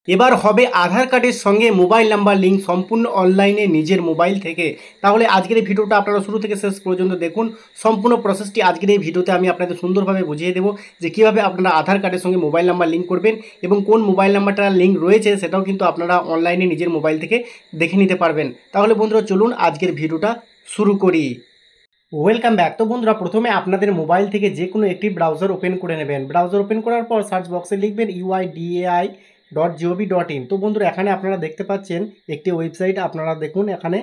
এবার হবে আধার কার্ডের সঙ্গে মোবাইল নাম্বার লিঙ্ক সম্পূর্ণ অনলাইনে নিজের মোবাইল থেকে। তাহলে আজকের এই ভিডিওটা আপনারা শুরু থেকে শেষ পর্যন্ত দেখুন। সম্পূর্ণ প্রসেসটি আজকের এই ভিডিওতে আমি আপনাদের সুন্দরভাবে বুঝিয়ে দেবো যে কীভাবে আপনারা আধার কার্ডের সঙ্গে মোবাইল নাম্বার লিঙ্ক করবেন এবং কোন মোবাইল নাম্বারটা লিঙ্ক রয়েছে সেটাও কিন্তু আপনারা অনলাইনে নিজের মোবাইল থেকে দেখে নিতে পারবেন। তাহলে বন্ধুরা চলুন আজকের ভিডিওটা শুরু করি। Welcome back. তো বন্ধুরা প্রথমে আপনাদের মোবাইল থেকে যে কোনো একটি ব্রাউজার ওপেন করে নেবেন। ব্রাউজার ওপেন করার পর সার্চ বক্সে লিখবেন uidai.gov.in। তো বন্ধুরা এখানে আপনারা দেখতে পাচ্ছেন একটি ওয়েবসাইট, আপনারা দেখুন এখানে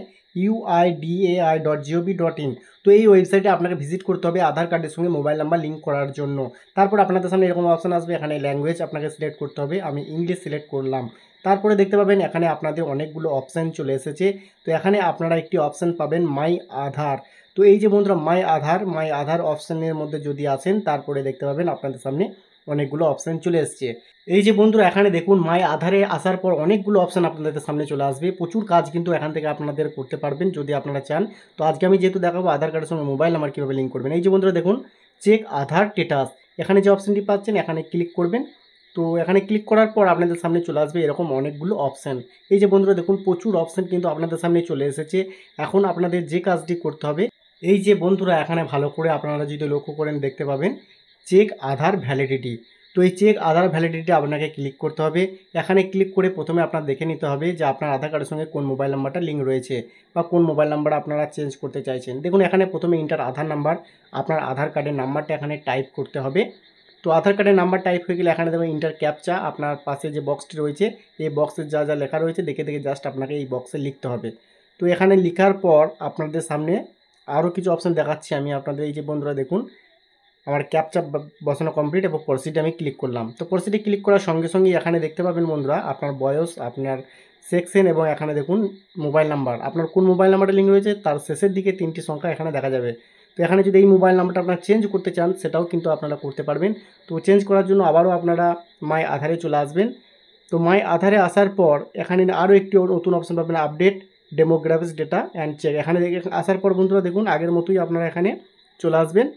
uidai.gov.in। তো এই ওয়েবসাইটে আপনাকে ভিজিট করতে হবে আধার কার্ডের সঙ্গে মোবাইল নাম্বার লিঙ্ক করার জন্য। তারপর আপনাদের সামনে এরকম অপশন আসবে, এখানে ল্যাঙ্গুয়েজ আপনাকে সিলেক্ট করতে হবে। আমি ইংলিশ সিলেক্ট করলাম। তারপরে দেখতে পাবেন এখানে আপনাদের অনেকগুলো অপশান চলে এসেছে। তো এখানে আপনারা একটি অপশান পাবেন মাই আধার। তো এই যে বন্ধুরা মাই আধার অপশানের মধ্যে যদি আসেন তারপরে দেখতে পাবেন আপনাদের সামনে অনেকগুলো অপশান চলে এসছে। এই যে বন্ধুরা এখানে দেখুন মাই আধারে আসার পর অনেকগুলো অপশান আপনাদের সামনে চলে আসবে। প্রচুর কাজ কিন্তু এখান থেকে আপনাদের করতে পারবেন যদি আপনারা চান। তো আজকে আমি যেহেতু দেখাবো আধার কার্ডের সঙ্গে মোবাইল নাম্বার কীভাবে লিঙ্ক করবেন। এই যে বন্ধুরা দেখুন চেক আধার স্ট্যাটাস, এখানে যে অপশানটি পাচ্ছেন এখানে ক্লিক করবেন। তো এখানে ক্লিক করার পর আপনাদের সামনে চলে আসবে এরকম অনেকগুলো অপশান। এই যে বন্ধুরা দেখুন প্রচুর অপশান কিন্তু আপনাদের সামনে চলে এসেছে। এখন আপনাদের যে কাজটি করতে হবে, এই যে বন্ধুরা এখানে ভালো করে আপনারা যদি লক্ষ্য করেন দেখতে পাবেন চেক আধার ভ্যালিডিটি। তো এই চেক আধার ভ্যালিডিটি আপনাকে ক্লিক করতে হবে। এখানে ক্লিক করে প্রথমে আপনার দেখে নিতে হবে যে আপনার আধার কার্ডের সঙ্গে কোন মোবাইল নাম্বারটা লিঙ্ক রয়েছে বা কোন মোবাইল নাম্বার আপনারা চেঞ্জ করতে চাইছেন। দেখুন এখানে প্রথমে ইন্টার আধার নাম্বার, আপনার আধার কার্ডের নাম্বারটা এখানে টাইপ করতে হবে। তো আধার কার্ডের নাম্বার টাইপ হয়ে গেলে এখানে দেখবেন ইন্টার ক্যাপচা, আপনার পাশে যে বক্সটি রয়েছে এই বক্সের যা যা লেখা রয়েছে দেখে দেখে জাস্ট আপনাকে এই বক্সে লিখতে হবে। তো এখানে লেখার পর আপনাদের সামনে আরও কিছু অপশান দেখাচ্ছি আমি আপনাদের। এই যে বন্ধুরা দেখুন আমার ক্যাপচা বসানো কমপ্লিট এবং প্রসিডে আমি ক্লিক করলাম। তো প্রসিডে ক্লিক করার সঙ্গে সঙ্গে এখানে দেখতে পাবেন বন্ধুরা আপনার বয়স, আপনার সেকশন এবং এখানে দেখুন মোবাইল নাম্বার, আপনার কোন মোবাইল নাম্বারটা লিঙ্ক রয়েছে তার শেষের দিকে 3টি সংখ্যা এখানে দেখা যাবে। তো এখানে যদি এই মোবাইল নাম্বারটা আপনারা চেঞ্জ করতে চান সেটাও কিন্তু আপনারা করতে পারবেন। তো চেঞ্জ করার জন্য আবারও আপনারা মাই আধারে চলে আসবেন। তো মাই আধারে আসার পর এখানে আরও একটি নতুন অপশান পাবেন update demographics data and check. এখানে আসার পর বন্ধুরা দেখুন আগের মতোই আপনারা এখানে চলে আসবেন।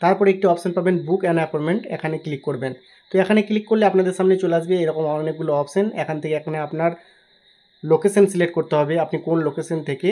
তারপরে একটি অপশান পাবেন বুক অ্যান অ্যাপয়েন্টমেন্ট, এখানে ক্লিক করবেন। তো এখানে ক্লিক করলে আপনাদের সামনে চলে আসবে এরকম অনেকগুলো অপশান। এখান থেকে এখানে আপনার লোকেশন সিলেক্ট করতে হবে, আপনি কোন লোকেশন থেকে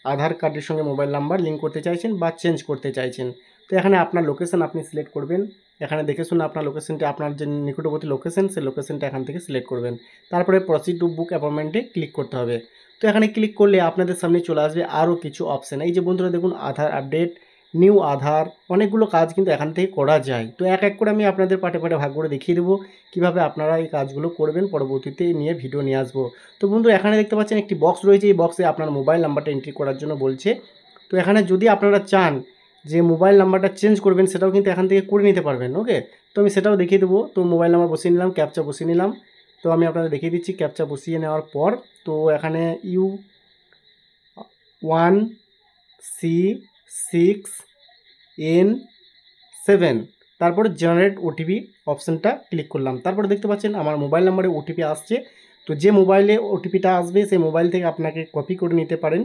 আধার কার্ডের সঙ্গে মোবাইল নাম্বার লিঙ্ক করতে চাইছেন বা চেঞ্জ করতে চাইছেন। তো এখানে আপনার লোকেশন আপনি সিলেক্ট করবেন। এখানে দেখে শুনে আপনার লোকেশনটি, আপনার যে নিকটবর্তী লোকেশন সেই লোকেশনটা এখান থেকে সিলেক্ট করবেন। তারপরে প্রসিড টু বুক অ্যাপয়েন্টমেন্টে ক্লিক করতে হবে। তো এখানে ক্লিক করলে আপনাদের সামনে চলে আসবে আরও কিছু অপশান। এই যে বন্ধুরা দেখুন আধার আপডেট, নিউ আধার, অনেকগুলো কাজ কিন্তু এখান থেকে করা যায়। তো এক এক করে আমি আপনাদের পাটে পাটে ভাগ করে দেখিয়ে দেবো কীভাবে আপনারা এই কাজগুলো করবেন, পরবর্তীতে নিয়ে ভিডিও নিয়ে আসবো। তো বন্ধু এখানে দেখতে পাচ্ছেন একটি বক্স রয়েছে, এই বক্সে আপনার মোবাইল নাম্বারটা এন্ট্রি করার জন্য বলছে। তো এখানে যদি আপনারা চান যে মোবাইল নাম্বারটা চেঞ্জ করবেন সেটাও কিন্তু এখান থেকে করে নিতে পারবেন। ওকে, তো আমি সেটাও দেখিয়ে দেবো। তো মোবাইল নাম্বার বসিয়ে নিলাম, ক্যাপচা বসিয়ে নিলাম। তো আমি আপনাদের দেখিয়ে দিচ্ছি ক্যাপচা বসিয়ে নেওয়ার পর তো এখানে U1C6N7 তারপরে জেনারেট ওটিপি অপশানটা ক্লিক করলাম। তারপরে দেখতে পাচ্ছেন আমার মোবাইল নাম্বারে ওটিপি আসছে। তো যে মোবাইলে ওটিপিটা আসবে সেই মোবাইল থেকে আপনাকে কপি করে নিতে পারেন,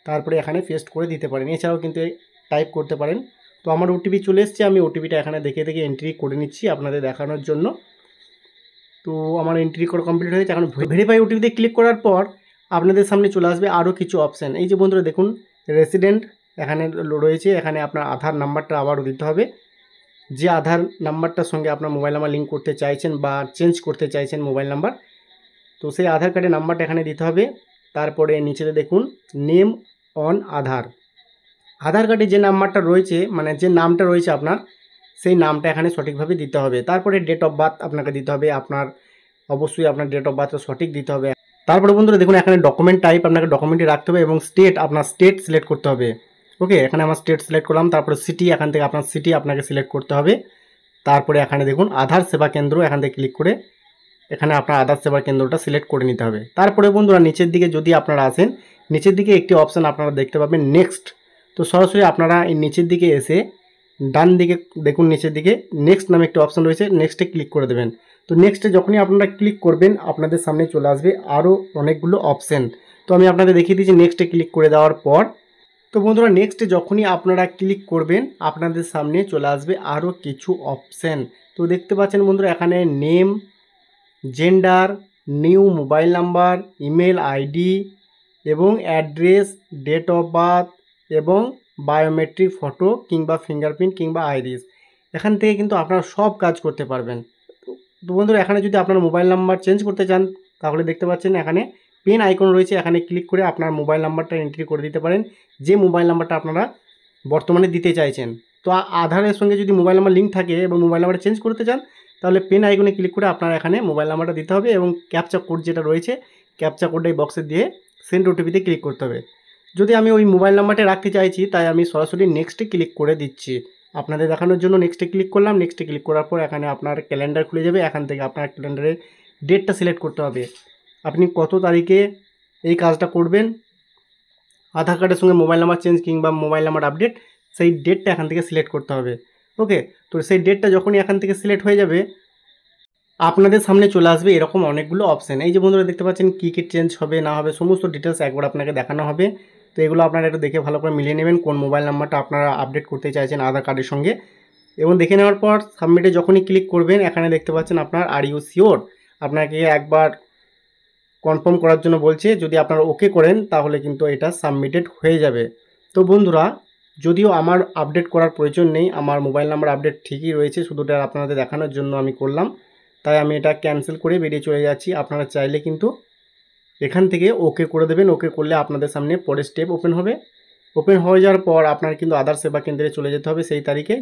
তারপরে এখানে পেস্ট করে দিতে পারেন। এছাড়াও কিন্তু টাইপ করতে পারেন। তো আমার ওটিপি চলে এসছে, আমি ওটিপিটা এখানে দেখে দেখে এন্ট্রি করে নিচ্ছি আপনাদের দেখানোর জন্য। তো আমার এন্ট্রি করা কমপ্লিট হয়েছে। এখন ভেরিফাই ওটিপিতে ক্লিক করার পর আপনাদের সামনে চলে আসবে আরও কিছু অপশান। এই যে বন্ধুরা দেখুন রেসিডেন্ট এখানে রয়েছে, এখানে আপনার আধার নাম্বারটা আবারও দিতে হবে, যে আধার নাম্বারটার সঙ্গে আপনার মোবাইল নাম্বার লিঙ্ক করতে চাইছেন বা চেঞ্জ করতে চাইছেন মোবাইল নাম্বার। তো সেই আধার কার্ডের নাম্বারটা এখানে দিতে হবে। তারপরে নিচেতে দেখুন নেম অন আধার, আধার কার্ডে যে নাম্বারটা রয়েছে মানে যে নামটা রয়েছে আপনার সেই নামটা এখানে সঠিকভাবে দিতে হবে। তারপরে ডেট অফ বার্থ আপনাকে দিতে হবে, আপনার অবশ্যই আপনার ডেট অফ বার্থটা সঠিক দিতে হবে। তারপরে বন্ধুরা দেখুন এখানে ডকুমেন্ট টাইপ আপনাকে ডকুমেন্টই রাখতে হবে এবং স্টেট আপনার স্টেট সিলেক্ট করতে হবে। ওকে, এখানে আমার স্টেট সিলেক্ট করলাম। তারপরে সিটি, এখান থেকে আপনার সিটি আপনাকে সিলেক্ট করতে হবে। তারপরে এখানে দেখুন আধার সেবা কেন্দ্র, এখান থেকে ক্লিক করে এখানে আপনার আধার সেবা কেন্দ্রটা সিলেক্ট করে নিতে হবে। তারপরে বন্ধুরা নিচের দিকে যদি আপনারা আসেন, নিচের দিকে একটি অপশান আপনারা দেখতে পাবেন নেক্সট। তো সরাসরি আপনারা এই নিচের দিকে এসে ডান দিকে দেখুন নিচের দিকে নেক্সট নামে একটি অপশান রয়েছে, নেক্সটে ক্লিক করে দেবেন। তো নেক্সটে যখনই আপনারা ক্লিক করবেন আপনাদের সামনে চলে আসবে আরও অনেকগুলো অপশান। তো আমি আপনাদের দেখিয়ে দিচ্ছি নেক্সটে ক্লিক করে দেওয়ার পর। তো বন্ধুরা নেক্সটে যখনই আপনারা ক্লিক করবেন আপনাদের সামনে চলে আসবে আরও কিছু অপশান। তো দেখতে পাচ্ছেন বন্ধুরা এখানে name, gender, new mobile number, email ID এবং অ্যাড্রেস, ডেট অফ বার্থ এবং বায়োমেট্রিক ফটো কিংবা ফিঙ্গারপ্রিন্ট কিংবা আইরিস, এখান থেকে কিন্তু আপনারা সব কাজ করতে পারবেন। তো বন্ধুরা, এখানে যদি আপনার মোবাইল নাম্বার চেঞ্জ করতে চান তাহলে দেখতে পাচ্ছেন এখানে পেন আইকন রয়েছে, এখানে ক্লিক করে আপনার মোবাইল নাম্বারটা এন্ট্রি করে দিতে পারেন, যে মোবাইল নাম্বারটা আপনারা বর্তমানে দিতে চাইছেন। তো আধারের সঙ্গে যদি মোবাইল নাম্বার লিঙ্ক থাকে এবং মোবাইল নাম্বারটা চেঞ্জ করতে চান তাহলে পেন আইকনে ক্লিক করে আপনার এখানে মোবাইল নাম্বারটা দিতে হবে এবং ক্যাপচা কোড যেটা রয়েছে ক্যাপচা কোডটা এই বক্সে দিয়ে সেন্ড ওটিপিতে ক্লিক করতে হবে। যদি আমি ওই মোবাইল নাম্বারটা রাখতে চাইছি তাই আমি সরাসরি নেক্সটে ক্লিক করে দিচ্ছি। আপনাদের দেখানোর জন্য নেক্সটে ক্লিক করলাম। নেক্সটে ক্লিক করার পর এখানে আপনার ক্যালেন্ডার খুলে যাবে, এখান থেকে আপনার ক্যালেন্ডারের ডেটটা সিলেক্ট করতে হবে, আপনি কত তারিখে এই কাজটা করবেন। আধার কার্ডের সঙ্গে মোবাইল নাম্বার চেঞ্জ কিংবা মোবাইল নাম্বার আপডেট, সেই ডেটটা এখান থেকে সিলেক্ট করতে হবে। ওকে, তো সেই ডেটটা যখনই এখান থেকে সিলেক্ট হয়ে যাবে আপনাদের সামনে চলে আসবে এরকম অনেকগুলো অপশান। এই যে বন্ধুরা দেখতে পাচ্ছেন কী কী চেঞ্জ হবে না হবে সমস্ত ডিটেলস একবার আপনাকে দেখানো হবে। তো এগুলো আপনারা একটু দেখে ভালো করে মিলিয়ে নেবেন কোন মোবাইল নাম্বারটা আপনারা আপডেট করতে চাইছেন আধার কার্ডের সঙ্গে। এবং দেখে নেওয়ার পর সাবমিটে যখনই ক্লিক করবেন এখানে দেখতে পাচ্ছেন আপনার আর ইউ শিওর, আপনাকে একবার কনফার্ম করার জন্য বলছে। যদি আপনারা ওকে করেন তাহলে কিন্তু এটা সাবমিটেড হয়ে যাবে। তো বন্ধুরা, যদিও আমার আপডেট করার প্রয়োজন নেই, আমার মোবাইল নাম্বার আপডেট ঠিকই রয়েছে, শুধু এটা আপনাদের দেখানোর জন্য আমি করলাম, তাই আমি এটা ক্যান্সেল করে বেরিয়ে চলে যাচ্ছি। আপনারা চাইলে কিন্তু এখান থেকে ওকে করে দেবেন। ওকে করলে আপনাদের সামনে পরের স্টেপ ওপেন হবে। ওপেন হয়ে যাওয়ার পর আপনার কিন্তু আধার সেবা কেন্দ্রে চলে যেতে হবে সেই তারিখে।